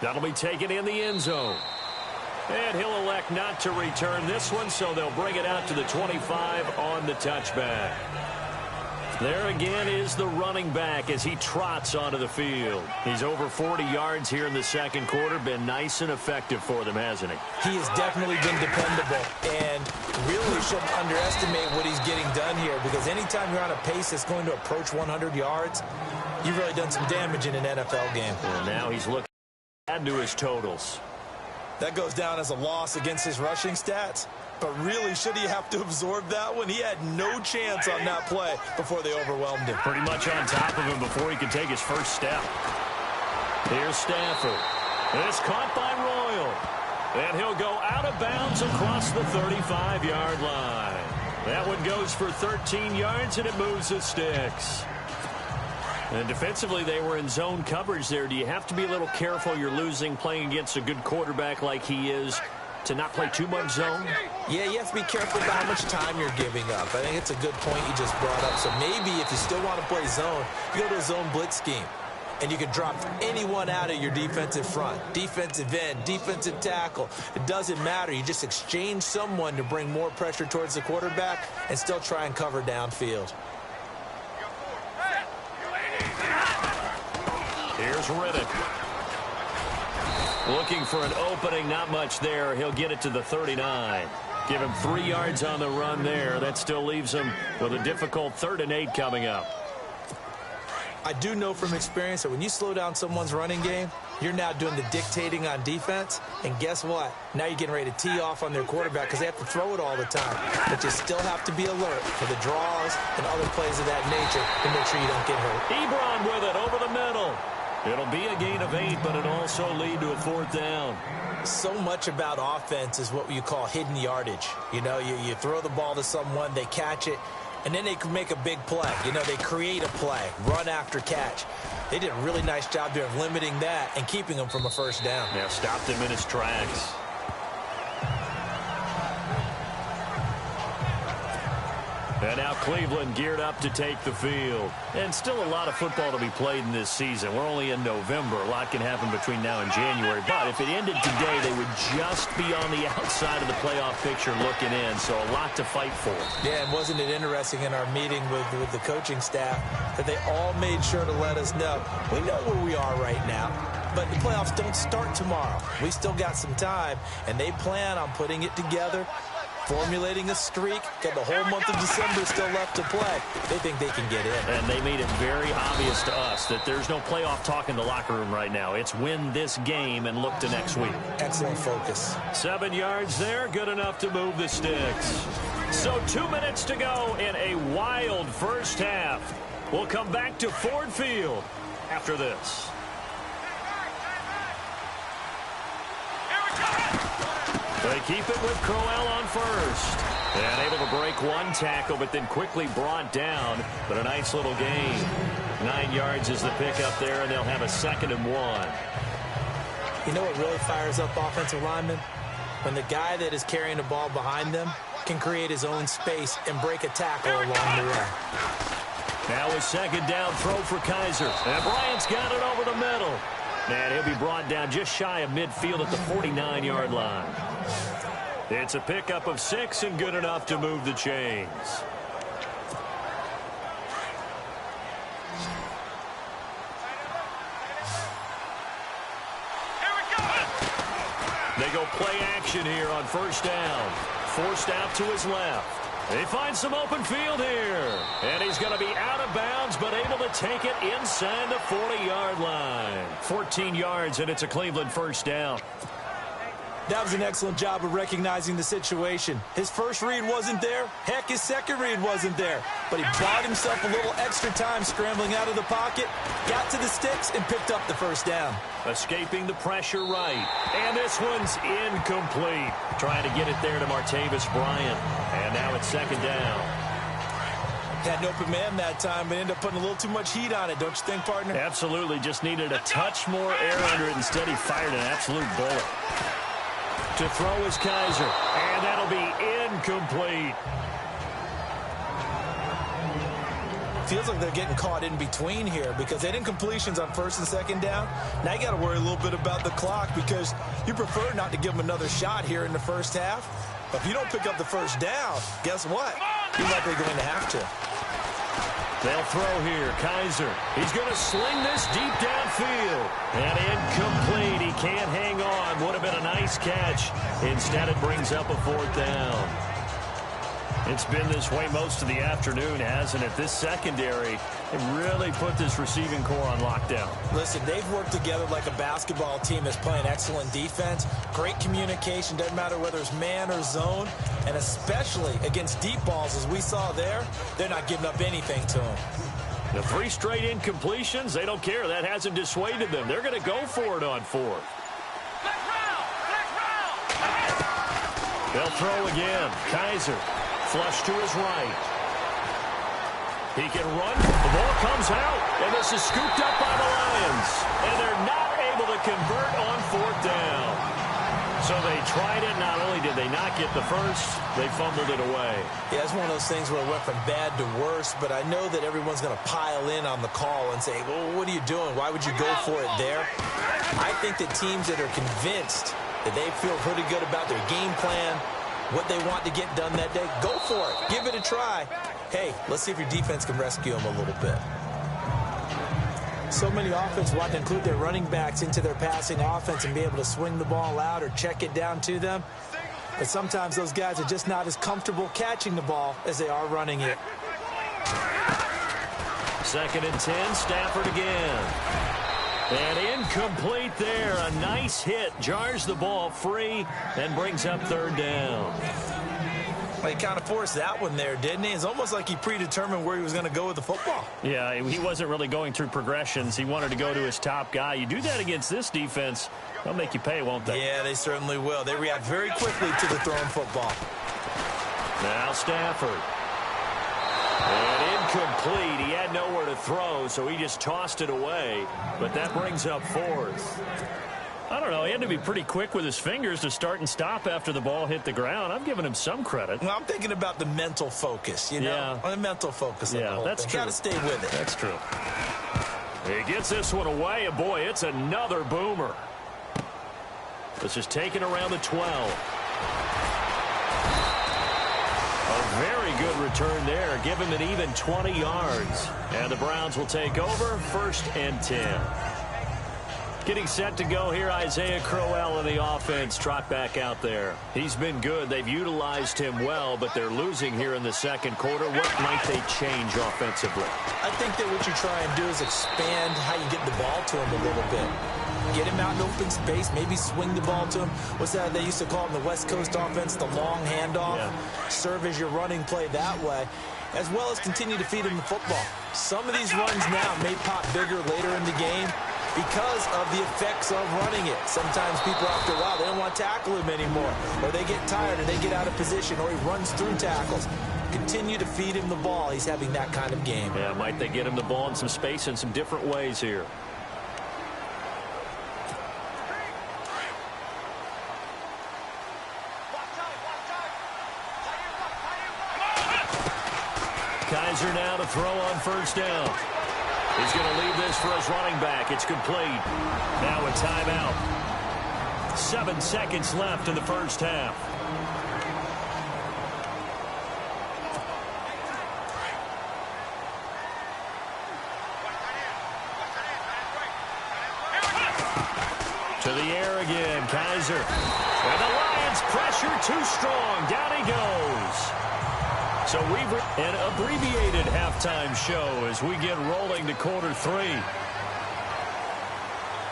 That'll be taken in the end zone. And he'll elect not to return this one, so they'll bring it out to the 25 on the touchback. There again is the running back as he trots onto the field. He's over 40 yards here in the second quarter. Been nice and effective for them, hasn't he? He has definitely been dependable, and really shouldn't underestimate what he's getting done here, because anytime you're on a pace that's going to approach 100 yards, you've really done some damage in an NFL game. And now he's looking to add to his totals. That goes down as a loss against his rushing stats. But really, should he have to absorb that one? He had no chance on that play before they overwhelmed him. Pretty much on top of him before he could take his first step. Here's Stafford. It's caught by Royal. And he'll go out of bounds across the 35-yard line. That one goes for 13 yards, and it moves the sticks. And defensively, they were in zone coverage there. Do you have to be a little careful? You're losing playing against a good quarterback like he is to not play too much zone? Yeah, you have to be careful about how much time you're giving up. I think it's a good point you just brought up. So maybe if you still want to play zone, you go to a zone blitz scheme. And you can drop anyone out of your defensive front. Defensive end, defensive tackle. It doesn't matter. You just exchange someone to bring more pressure towards the quarterback and still try and cover downfield. Here's Riddick. Looking for an opening, not much there. He'll get it to the 39. Give him 3 yards on the run there. That still leaves him with a difficult 3rd and 8 coming up. I do know from experience that when you slow down someone's running game, you're now doing the dictating on defense. And guess what? Now you're getting ready to tee off on their quarterback because they have to throw it all the time. But you still have to be alert for the draws and other plays of that nature to make sure you don't get hurt. Ebron with it over the middle. It'll be a gain of 8, but it'll also lead to a 4th down. So much about offense is what you call hidden yardage. You know, you throw the ball to someone, they catch it, and then they can make a big play. You know, they create a play, run after catch. They did a really nice job there of limiting that and keeping him from a 1st down. Yeah, stopped him in his tracks. And now Cleveland geared up to take the field. And still a lot of football to be played in this season. We're only in November. A lot can happen between now and January. But if it ended today, they would just be on the outside of the playoff picture looking in. So a lot to fight for. Yeah, and wasn't it interesting in our meeting with the coaching staff that they all made sure to let us know, we know where we are right now, but the playoffs don't start tomorrow. We still got some time, and they plan on putting it together, formulating a streak, got the whole month of December still left to play. They think they can get in. And they made it very obvious to us that there's no playoff talk in the locker room right now. It's win this game and look to next week. Excellent focus. 7 yards there, good enough to move the sticks. So 2 minutes to go in a wild first half. We'll come back to Ford Field after this. They keep it with Crowell on first. And able to break one tackle, but then quickly brought down. But a nice little gain. 9 yards is the pickup there, and they'll have a 2nd and 1. You know what really fires up offensive linemen? When the guy that is carrying the ball behind them can create his own space and break a tackle along the way. Now a 2nd down throw for Kaiser. And Bryant's got it over the middle. And he'll be brought down just shy of midfield at the 49-yard line. It's a pickup of 6 and good enough to move the chains. They go play action here on 1st down. Forced out to his left. They find some open field here. And he's going to be out of bounds, but able to take it inside the 40-yard line. 14 yards, and it's a Cleveland 1st down. That was an excellent job of recognizing the situation. His first read wasn't there. Heck, his second read wasn't there. But he bought himself a little extra time scrambling out of the pocket, got to the sticks, and picked up the 1st down. Escaping the pressure right. And this one's incomplete. Trying to get it there to Martavis Bryant. And now it's 2nd down. Had an open man that time, but ended up putting a little too much heat on it, don't you think, partner? Absolutely. Just needed a touch more air under it. Instead, he fired an absolute bullet. To throw is Kaiser. And that'll be incomplete. feels like they're getting caught in between here because they didn't completions on first and second down. Now you got to worry a little bit about the clock because you prefer not to give them another shot here in the first half. But if you don't pick up the first down, guess what? You're likely going to have to. They'll throw here. Kizer. He's going to sling this deep downfield. And incomplete. He can't hang on. Would have been a nice catch. Instead, it brings up a fourth down. It's been this way most of the afternoon, hasn't it? This secondary, they really put this receiving core on lockdown. Listen, they've worked together like a basketball team that's playing excellent defense. Great communication. Doesn't matter whether it's man or zone. And especially against deep balls, as we saw there, they're not giving up anything to them. The 3 straight incompletions, they don't care. That hasn't dissuaded them. They're going to go for it on 4th. They'll throw again. Kizer. Flush to his right. He can run. The ball comes out, and this is scooped up by the Lions. And they're not able to convert on 4th down. So they tried it. Not only did they not get the first, they fumbled it away. Yeah, it's one of those things where it went from bad to worse, but I know that everyone's going to pile in on the call and say, well, what are you doing? Why would you go for it there? I think that teams that are convinced that they feel pretty good about their game plan, what they want to get done that day, go for it. Give it a try. Hey, let's see if your defense can rescue them a little bit. So many offenses want to include their running backs into their passing offense and be able to swing the ball out or check it down to them. But sometimes those guys are just not as comfortable catching the ball as they are running it. 2nd and 10, Stafford again. And incomplete there. A nice hit. Jars the ball free and brings up 3rd down. Well, he kind of forced that one there, didn't he? It's almost like he predetermined where he was going to go with the football. Yeah, he wasn't really going through progressions. He wanted to go to his top guy. You do that against this defense, they'll make you pay, won't they? Yeah, they certainly will. They react very quickly to the thrown football. Now Stafford. And incomplete. He had nowhere to throw, so he just tossed it away. But that brings up 4th. I don't know. He had to be pretty quick with his fingers to start and stop after the ball hit the ground. I'm giving him some credit. Well, I'm thinking about the mental focus, you know? Yeah. The mental focus of the whole that's thing. true. Got to stay with it. That's true. He gets this one away, and boy, it's another boomer. This is taken around the 12. A very good return there. Give him an even 20 yards. And the Browns will take over 1st and 10. Getting set to go here, Isaiah Crowell in the offense. Trot back out there. He's been good. They've utilized him well, but they're losing here in the 2nd quarter. What might they change offensively? I think that what you try and do is expand how you get the ball to him a little bit. Get him out in open space, maybe swing the ball to him. What's that they used to call in the West Coast offense, the long handoff? Yeah. Serve as your running play that way, as well as continue to feed him the football. Some of these runs now may pop bigger later in the game because of the effects of running it. Sometimes people after a while, they don't want to tackle him anymore, or they get tired, or they get out of position, or he runs through tackles. Continue to feed him the ball. He's having that kind of game. Yeah, might they get him the ball in some space in some different ways here. Kizer now to throw on 1st down. He's going to leave this for his running back. It's complete. Now a timeout. 7 seconds left in the 1st half. To the air again, Kizer. And the Lions pressure too strong. Down he goes. So we've an abbreviated halftime show as we get rolling to quarter 3.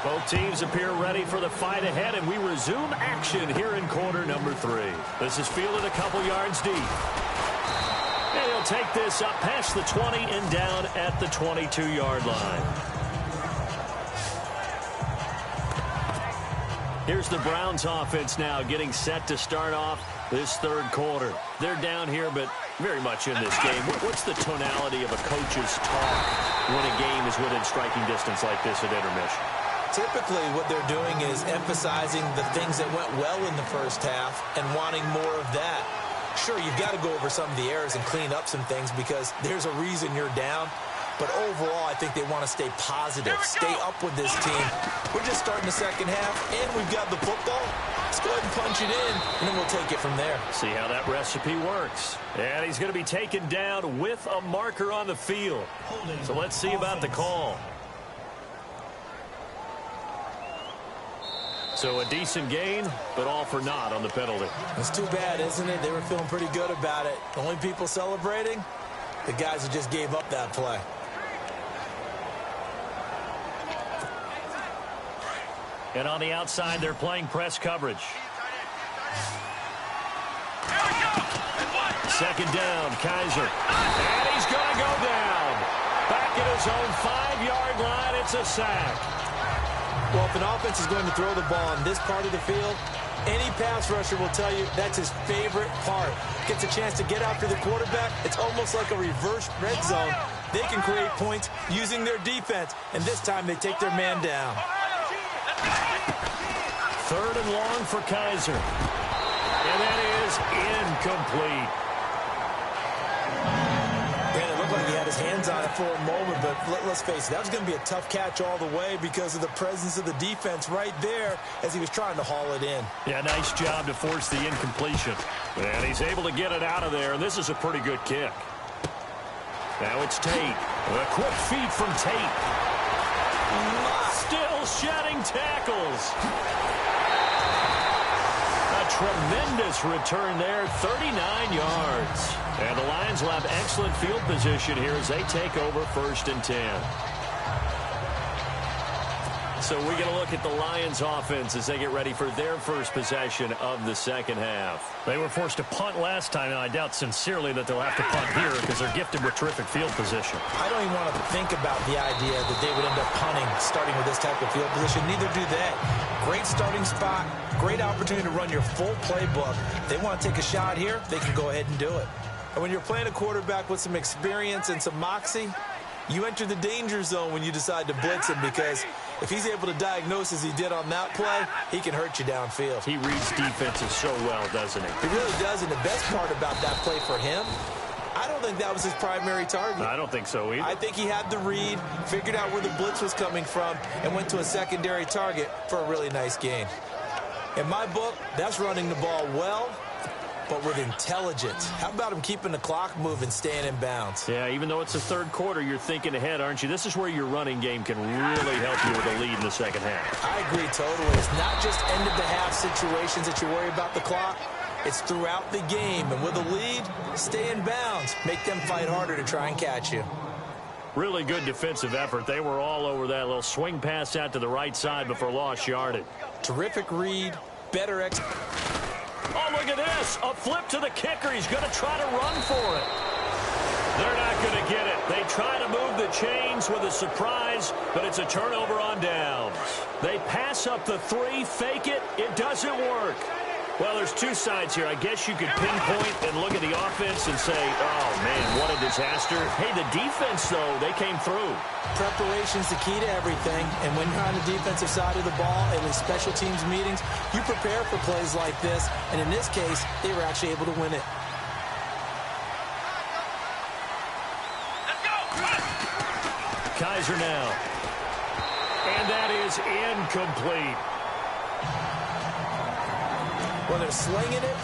Both teams appear ready for the fight ahead, and we resume action here in quarter number 3. This is fielded a couple yards deep. And he'll take this up past the 20 and down at the 22-yard line. Here's the Browns offense now getting set to start off this 3rd quarter. They're down here, but very much in this game. What's the tonality of a coach's talk when a game is within striking distance like this at intermission? Typically, what they're doing is emphasizing the things that went well in the 1st half and wanting more of that. Sure, you've got to go over some of the errors and clean up some things because there's a reason you're down. But overall, I think they want to stay positive, stay up with this team. We're just starting the second half, and we've got the football. Let's go ahead and punch it in, and then we'll take it from there. See how that recipe works. And he's going to be taken down with a marker on the field. So let's see about the call. So a decent gain, but all for naught on the penalty. It's too bad, isn't it? They were feeling pretty good about it. The only people celebrating, the guys who just gave up that play. And on the outside, they're playing press coverage. Second down, Kizer. And he's going to go down. Back at his own 5-yard line, it's a sack. Well, if an offense is going to throw the ball on this part of the field, any pass rusher will tell you that's his favorite part. Gets a chance to get after the quarterback. It's almost like a reverse red zone. They can create points using their defense, and this time they take their man down. Third and long for Kizer. And that is incomplete. Man, it looked like he had his hands on it for a moment, but let's face it, that was going to be a tough catch all the way because of the presence of the defense right there as he was trying to haul it in. Yeah, nice job to force the incompletion. And he's able to get it out of there, and this is a pretty good kick. Now it's Tate. A quick feed from Tate. Still shedding tackles. A tremendous return there, 39 yards. And the Lions will have excellent field position here as they take over 1st and 10. So we're going to look at the Lions offense as they get ready for their first possession of the second half. They were forced to punt last time, and I doubt sincerely that they'll have to punt here because they're gifted with terrific field position. I don't even want to think about the idea that they would end up punting starting with this type of field position. Neither do they. Great starting spot, great opportunity to run your full playbook. If they want to take a shot here, they can go ahead and do it. And when you're playing a quarterback with some experience and some moxie, you enter the danger zone when you decide to blitz him because if he's able to diagnose as he did on that play, he can hurt you downfield. He reads defenses so well, doesn't he? He really does, and the best part about that play for him, I don't think that was his primary target. I don't think so either. I think he had the read, figured out where the blitz was coming from, and went to a secondary target for a really nice gain. In my book, that's running the ball well, but with intelligence. How about him keeping the clock moving, staying in bounds? Yeah, even though it's the third quarter, you're thinking ahead, aren't you? This is where your running game can really help you with a lead in the second half. I agree totally. It's not just end-of-the-half situations that you worry about the clock. It's throughout the game. And with a lead, stay in bounds. Make them fight harder to try and catch you. Really good defensive effort. They were all over that little swing pass out to the right side before lost yardage. Terrific read, better Oh, look at this. A flip to the kicker. He's going to try to run for it. They're not going to get it. They try to move the chains with a surprise, but it's a turnover on downs. They pass up the 3, fake it. It doesn't work. Well, there's two sides here. I guess you could pinpoint and look at the offense and say, oh, man, what a disaster. Hey, the defense, though, they came through. Preparation's the key to everything, and when you're on the defensive side of the ball and in special teams meetings, you prepare for plays like this, and in this case, they were actually able to win it. Kizer now. And that is incomplete. Well, they're slinging it,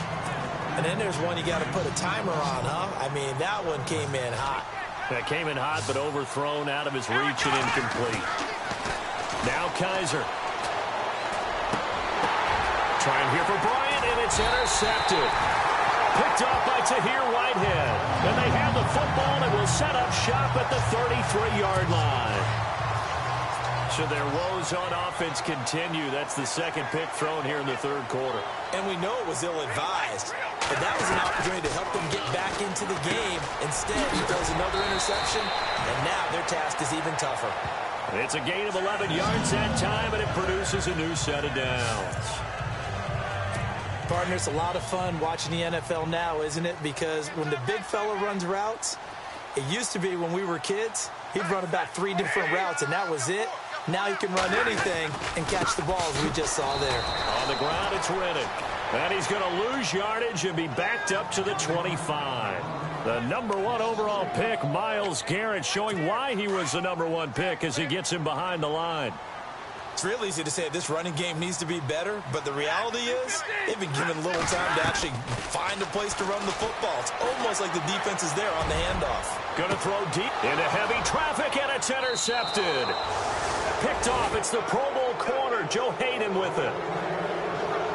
and then there's one you got to put a timer on, huh? I mean, that one came in hot. That came in hot, but overthrown out of his reach and incomplete. Now Kizer. Trying here for Bryant, and it's intercepted. Picked off by Tahir Whitehead. And they have the football and will set up shop at the 33-yard line. Should their woes on offense continue, that's the second pick thrown here in the third quarter. And we know it was ill-advised, but that was an opportunity to help them get back into the game. Instead, he throws another interception, and now their task is even tougher. It's a gain of 11 yards that time, and it produces a new set of downs. Partner, it's a lot of fun watching the NFL now, isn't it? Because when the big fella runs routes, it used to be when we were kids, he'd run about 3 different routes, and that was it. Now he can run anything and catch the balls we just saw there. On the ground, it's Reddick. And he's going to lose yardage and be backed up to the 25. The #1 overall pick, Myles Garrett, showing why he was the #1 pick as he gets him behind the line. It's real easy to say this running game needs to be better, but the reality is they've been given little time to actually find a place to run the football. It's almost like the defense is there on the handoff. Going to throw deep into heavy traffic, and it's intercepted. Picked off. It's the Pro Bowl corner, Joe Hayden, with it.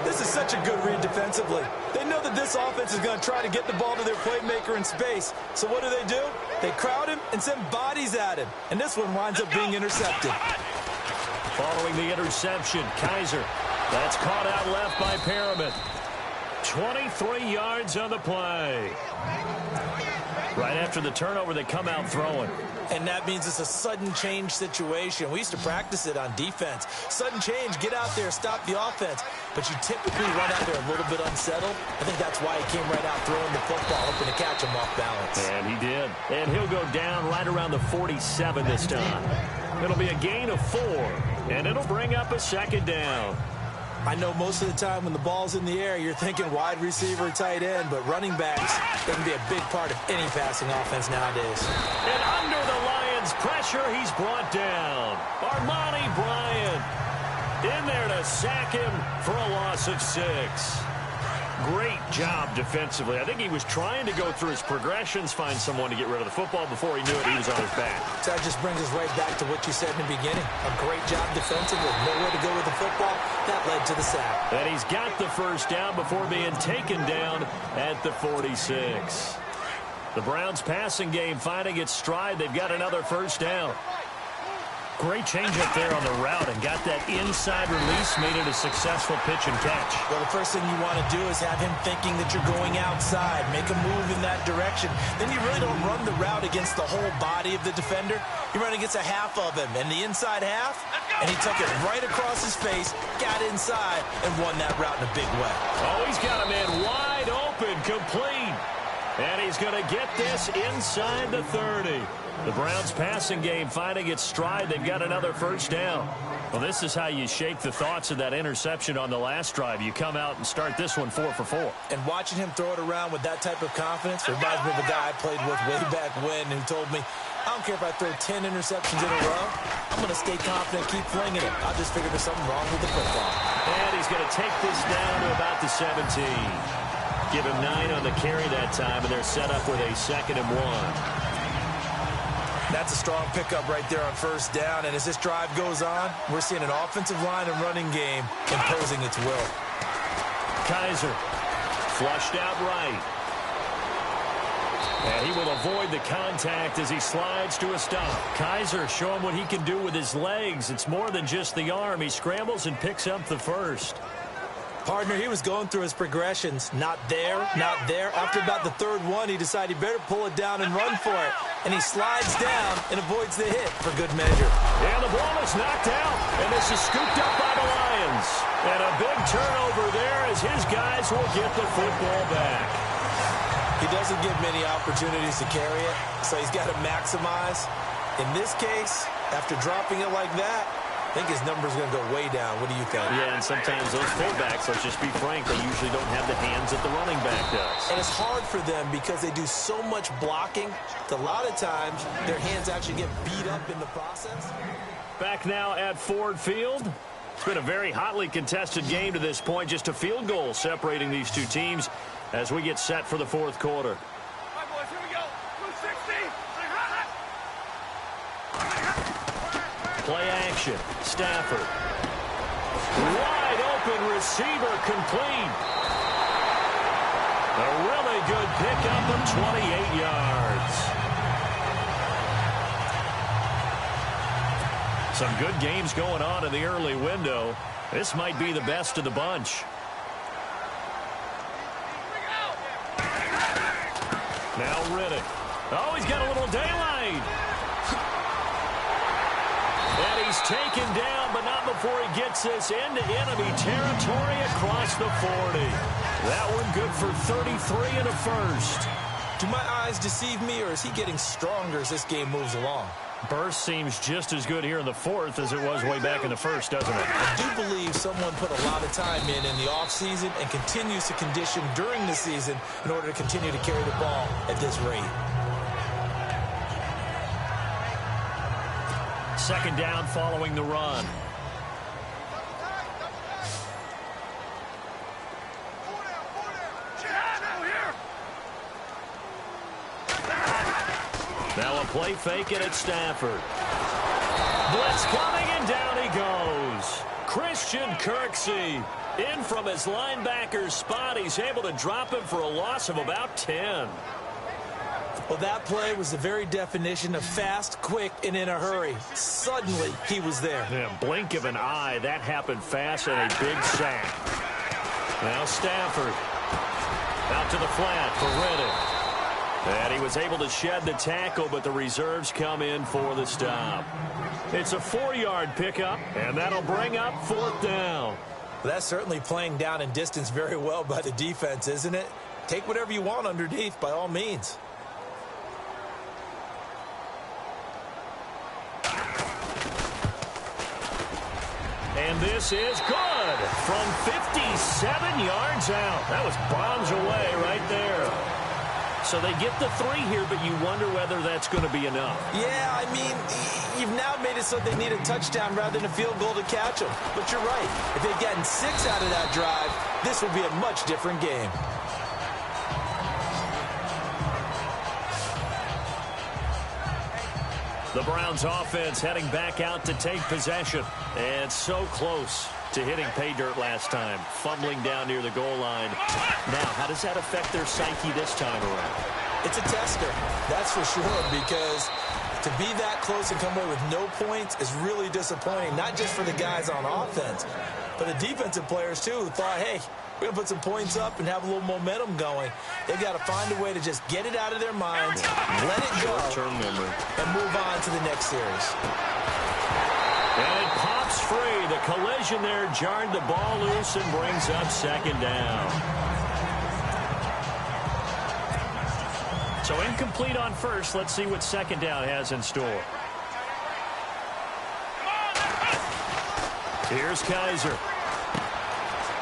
This is such a good read defensively. They know that this offense is going to try to get the ball to their playmaker in space. So what do? They crowd him and send bodies at him. And this one winds up being intercepted. Following the interception, Kaiser. That's caught out left by Perriman. 23 yards on the play. Right after the turnover, they come out throwing. And that means it's a sudden change situation. We used to practice it on defense. Sudden change, get out there, stop the offense. But you typically run out there a little bit unsettled. I think that's why he came right out throwing the football, hoping to catch him off balance. And he did. And he'll go down right around the 47 this time. It'll be a gain of 4, and it'll bring up a second down. I know most of the time when the ball's in the air, you're thinking wide receiver, tight end, but running backs, they can be a big part of any passing offense nowadays. And under the Lions' pressure, he's brought down. Armani Bryant in there to sack him for a loss of 6. Great job defensively. I think he was trying to go through his progressions, find someone to get rid of the football. Before he knew it, he was on his back. So that just brings us right back to what you said in the beginning. A great job defensively. Nowhere to go with the football. That led to the sack. And he's got the first down before being taken down at the 46. The Browns passing game finding its stride. They've got another first down. Great change up there on the route and got that inside release, made it a successful pitch and catch. Well, the first thing you want to do is have him thinking that you're going outside, make a move in that direction. Then you really don't run the route against the whole body of the defender. You run against a half of him, and the inside half, and he took it right across his face, got inside, and won that route in a big way. Oh, he's got a man wide open, complete. And he's going to get this inside the 30. The Browns passing game finding its stride. They've got another first down. Well, this is how you shake the thoughts of that interception on the last drive. You come out and start this one 4 for 4. And watching him throw it around with that type of confidence reminds me of a guy I played with way back when who told me, I don't care if I throw 10 interceptions in a row. I'm going to stay confident, keep flinging it. I just figured there's something wrong with the football. And he's going to take this down to about the 17. Give him 9 on the carry that time, and they're set up with a 2nd and 1. That's a strong pickup right there on first down. And as this drive goes on, we're seeing an offensive line and running game imposing its will. Kaiser flushed out right. And he will avoid the contact as he slides to a stop. Kaiser showing what he can do with his legs. It's more than just the arm. He scrambles and picks up the first. Partner, he was going through his progressions. Not there, not there. After about the 3rd one, he decided he better pull it down and run for it. And he slides down and avoids the hit for good measure. And the ball is knocked out. And this is scooped up by the Lions. And a big turnover there as his guys will get the football back. He doesn't get many opportunities to carry it, so he's got to maximize. In this case, after dropping it like that, I think his number's going to go way down. What do you think? Yeah, and sometimes those fullbacks, let's just be frank, they usually don't have the hands that the running back does. And it's hard for them because they do so much blocking. A lot of times, their hands actually get beat up in the process. Back now at Ford Field. It's been a very hotly contested game to this point. Just a field goal separating these two teams as we get set for the 4th quarter. All right, boys, here we go. 260. Play action. Stafford. Wide open receiver complete. A really good pickup of 28 yards. Some good games going on in the early window. This might be the best of the bunch. Now Riddick. Oh, he's got a little daylight. And he's taken down, but not before he gets this into enemy territory across the 40. That one good for 33 and a first. Do my eyes deceive me, or is he getting stronger as this game moves along? Burst seems just as good here in the fourth as it was way back in the first, doesn't it? I do believe someone put a lot of time in the offseason and continues to condition during the season in order to continue to carry the ball at this rate. Second down following the run. Now a play fake it at Stafford. Blitz coming, and down he goes. Christian Kirksey in from his linebacker's spot. He's able to drop him for a loss of about 10. Well, that play was the very definition of fast, quick, and in a hurry. Suddenly, he was there. Yeah, blink of an eye. That happened fast and a big sack. Now Stafford out to the flat for Reddick. And he was able to shed the tackle, but the reserves come in for the stop. It's a 4-yard pickup, and that'll bring up fourth down. Well, that's certainly playing down in distance very well by the defense, isn't it? Take whatever you want underneath, by all means. And this is good from 57 yards out. That was bombs away right there. So they get the 3 here, but you wonder whether that's going to be enough. Yeah, I mean, you've now made it so they need a touchdown rather than a field goal to catch them. But you're right. If they'd gotten 6 out of that drive, this would be a much different game. The Browns offense heading back out to take possession. And so close to hitting pay dirt last time, fumbling down near the goal line. Now, how does that affect their psyche this time around? It's a tester, that's for sure, because to be that close and come away with no points is really disappointing, not just for the guys on offense, but the defensive players, too, who thought, hey, we're going to put some points up and have a little momentum going. They've got to find a way to just get it out of their minds, let it go, and move on to the next series. And it pops free. The collision there jarred the ball loose and brings up second down. So incomplete on first. Let's see what second down has in store. Here's Kaiser.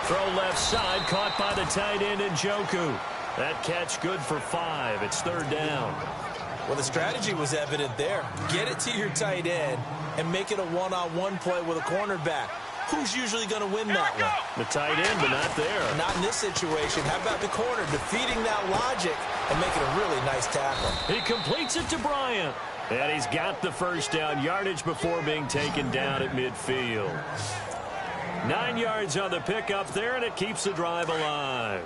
Throw left side, caught by the tight end Njoku. That catch good for 5. It's third down. Well, the strategy was evident there. Get it to your tight end and make it a one-on-one play with a cornerback. Who's usually going to win that one? The tight end, but not there. Not in this situation. How about the corner defeating that logic and making a really nice tackle? He completes it to Bryant. And he's got the first down, yardage before being taken down at midfield. 9 yards on the pickup there, and it keeps the drive alive.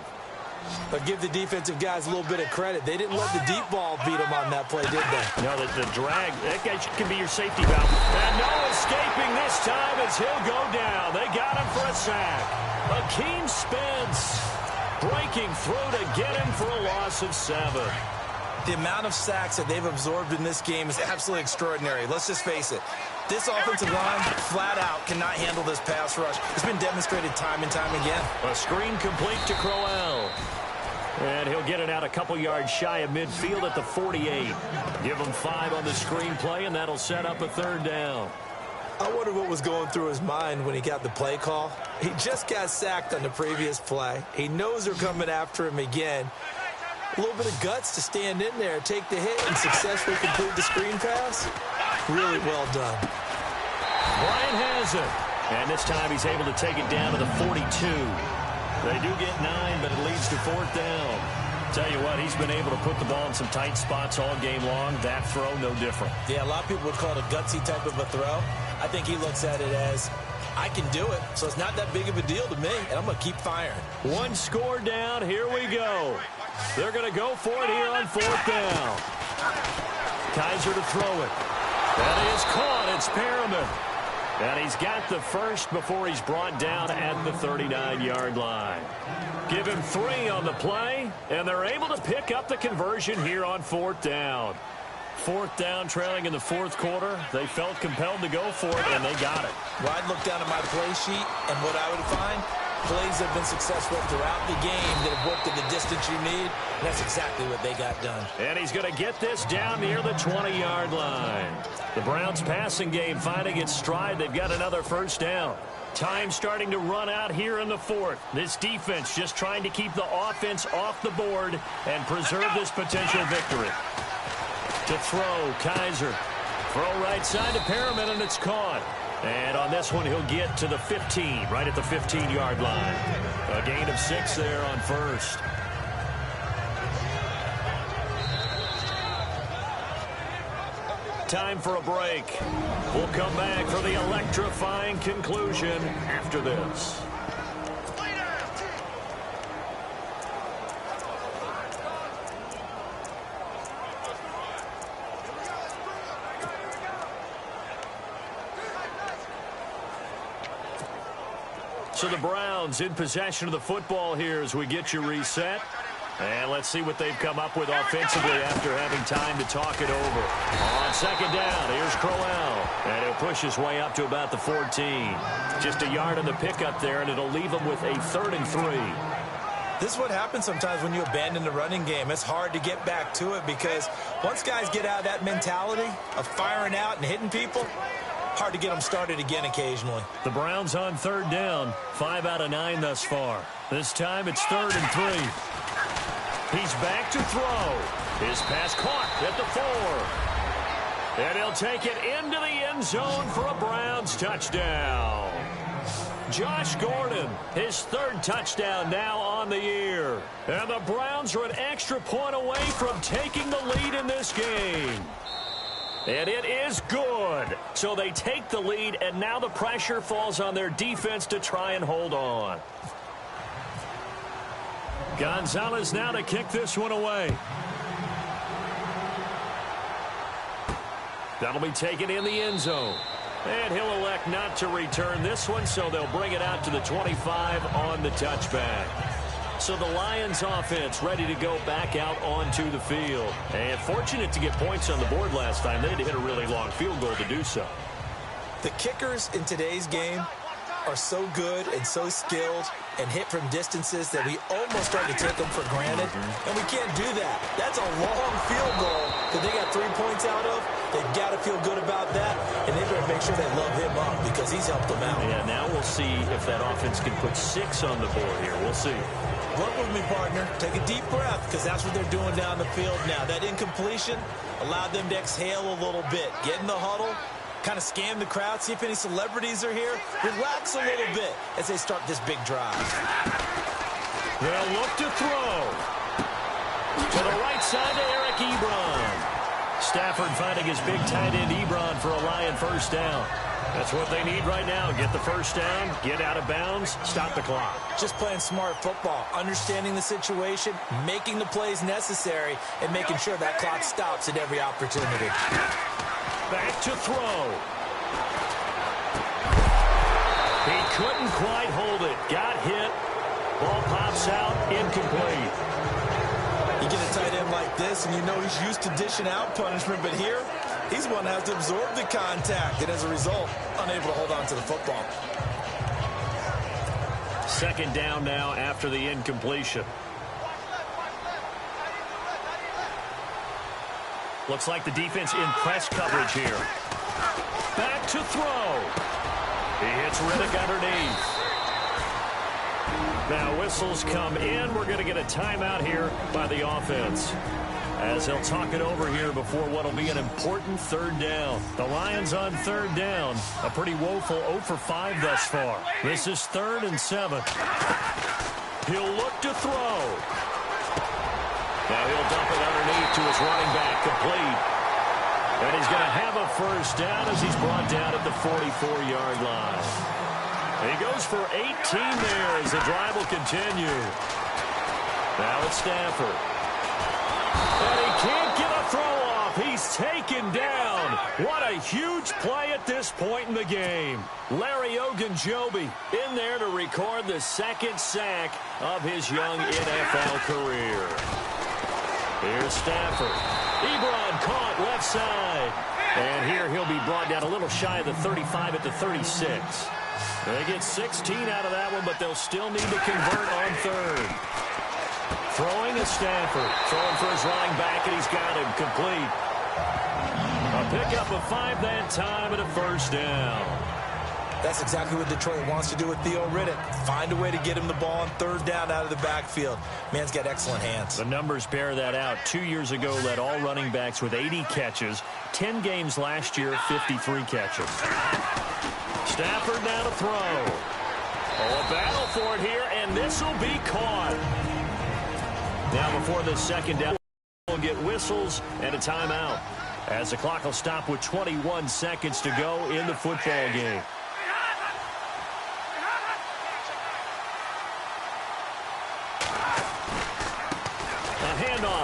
But give the defensive guys a little bit of credit. They didn't let the deep ball beat them on that play, did they? No, the drag, that guy can be your safety valve. And no escaping this time as he'll go down. They got him for a sack. Akeem Spence breaking through to get him for a loss of 7. The amount of sacks that they've absorbed in this game is absolutely extraordinary. Let's just face it. This offensive line, flat out, cannot handle this pass rush. It's been demonstrated time and time again. A screen complete to Crowell. And he'll get it out a couple yards shy of midfield at the 48. Give him 5 on the screen play, and that'll set up a third down. I wonder what was going through his mind when he got the play call. He just got sacked on the previous play. He knows they're coming after him again. A little bit of guts to stand in there, take the hit, and successfully complete the screen pass. Really well done. Bryant has it. And this time he's able to take it down to the 42. They do get 9, but it leads to fourth down. Tell you what, he's been able to put the ball in some tight spots all game long. That throw, no different. Yeah, a lot of people would call it a gutsy type of a throw. I think he looks at it as, I can do it, so it's not that big of a deal to me, and I'm going to keep firing. 1 score down. Here we go. They're going to go for it here on fourth down. Kaiser to throw it. That is caught. It's Perriman. And he's got the first before he's brought down at the 39-yard line. Give him 3 on the play, and they're able to pick up the conversion here on fourth down. Fourth down, trailing in the fourth quarter. They felt compelled to go for it, and they got it. Well, I'd look down at my play sheet, and what I would find, Plays have been successful throughout the game that have worked at the distance you need, and that's exactly what they got done. And he's going to get this down near the 20-yard line. The Browns' passing game finding its stride. They've got another first down. Time starting to run out here in the fourth. This defense just trying to keep the offense off the board and preserve this potential victory. To throw, Kaiser. Throw right side to Perriman, and it's caught. And on this one, he'll get to the 15, right at the 15-yard line. A gain of 6 there on first. Time for a break. We'll come back for the electrifying conclusion after this. So the Browns in possession of the football here as we get you reset. And let's see what they've come up with offensively after having time to talk it over. On second down, here's Crowell. And he'll push his way up to about the 14. Just a yard on the pickup there, and it'll leave him with a 3rd and 3. This is what happens sometimes when you abandon the running game. It's hard to get back to it because once guys get out of that mentality of firing out and hitting people, hard to get them started again occasionally. The Browns on 3rd down, 5 out of 9 thus far. This time it's 3rd and 3. He's back to throw. His pass caught at the 4. And he'll take it into the end zone for a Browns touchdown. Josh Gordon, his 3rd touchdown now on the year. And the Browns are an extra point away from taking the lead in this game. And it is good. So they take the lead, and now the pressure falls on their defense to try and hold on. Gonzalez now to kick this one away. That'll be taken in the end zone. And he'll elect not to return this one, so they'll bring it out to the 25 on the touchback. So the Lions offense ready to go back out onto the field. And fortunate to get points on the board last time. They had to hit a really long field goal to do so. The kickers in today's game are so good and so skilled and hit from distances that we almost start to take them for granted. And we can't do that. That's a long field goal that they got 3 points out of. They've got to feel good about that, and they better make sure they love him up because he's helped them out. Yeah, now we'll see if that offense can put 6 on the board here. We'll see. Work with me, partner. Take a deep breath because that's what they're doing down the field now. That incompletion allowed them to exhale a little bit. Get in the huddle, kind of scan the crowd, see if any celebrities are here. Relax a little bit as they start this big drive. They'll look to throw. To the right side to Eric Ebron. Stafford finding his big tight end Ebron for a Lion first down. That's what they need right now. Get the first down, get out of bounds, stop the clock. Just playing smart football, understanding the situation, making the plays necessary, and making sure that clock stops at every opportunity. Back to throw. He couldn't quite hold it. Got hit. Ball pops out, incomplete. You get a tight end like this, and you know he's used to dishing out punishment, but here, he's one that has to absorb the contact, and as a result, unable to hold on to the football. Second down now after the incompletion. Looks like the defense in press coverage here. Back to throw. He hits Riddick underneath. Now whistles come in. We're going to get a timeout here by the offense, as they'll talk it over here before what will be an important 3rd down. The Lions on 3rd down. A pretty woeful 0 for 5 thus far. This is 3rd and 7. He'll look to throw. Now he'll dump it underneath to his running back, complete. And he's going to have a first down as he's brought down at the 44-yard line. He goes for 18 there as the drive will continue. Now it's Stafford. And he can't get a throw off. He's taken down. What a huge play at this point in the game. Larry Ogunjobi in there to record the 2nd sack of his young NFL career. Here's Stafford. Ebron caught left side. And here he'll be brought down a little shy of the 35 at the 36. They get 16 out of that one, but they'll still need to convert on third. Throwing is Stafford. Throwing for his running back, and he's got him complete. A pickup of 5 that time and a first down. That's exactly what Detroit wants to do with Theo Riddick. Find a way to get him the ball on third down out of the backfield. Man's got excellent hands. The numbers bear that out. 2 years ago, led all running backs with 80 catches. 10 games last year, 53 catches. Stafford now to throw. Oh, a battle for it here, and this will be caught. Now before the second down, we'll get whistles and a timeout, as the clock will stop with 21 seconds to go in the football game.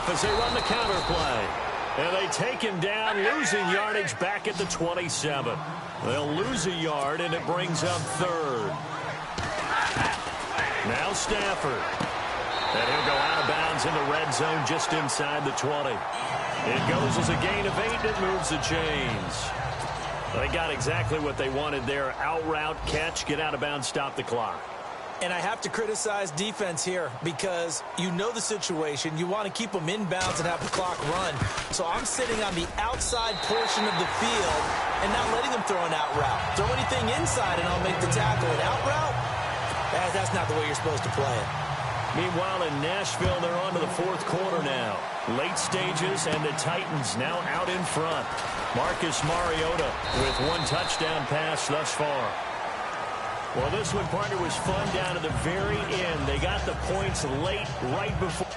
As they run the counter play. And they take him down, losing yardage back at the 27. They'll lose a yard, and it brings up third. Now Stafford. And he'll go out of bounds in the red zone just inside the 20. It goes as a gain of 8, and it moves the chains. They got exactly what they wanted there. Out route, catch, get out of bounds, stop the clock. And I have to criticize defense here because you know the situation. You want to keep them inbounds and have the clock run. So I'm sitting on the outside portion of the field and not letting them throw an out route. Throw anything inside and I'll make the tackle. An out route? That's not the way you're supposed to play it. Meanwhile, in Nashville, they're on to the fourth quarter now. Late stages, and the Titans now out in front. Marcus Mariota with 1 touchdown pass thus far. Well, this one, partner, was fun down to the very end. They got the points late, right before.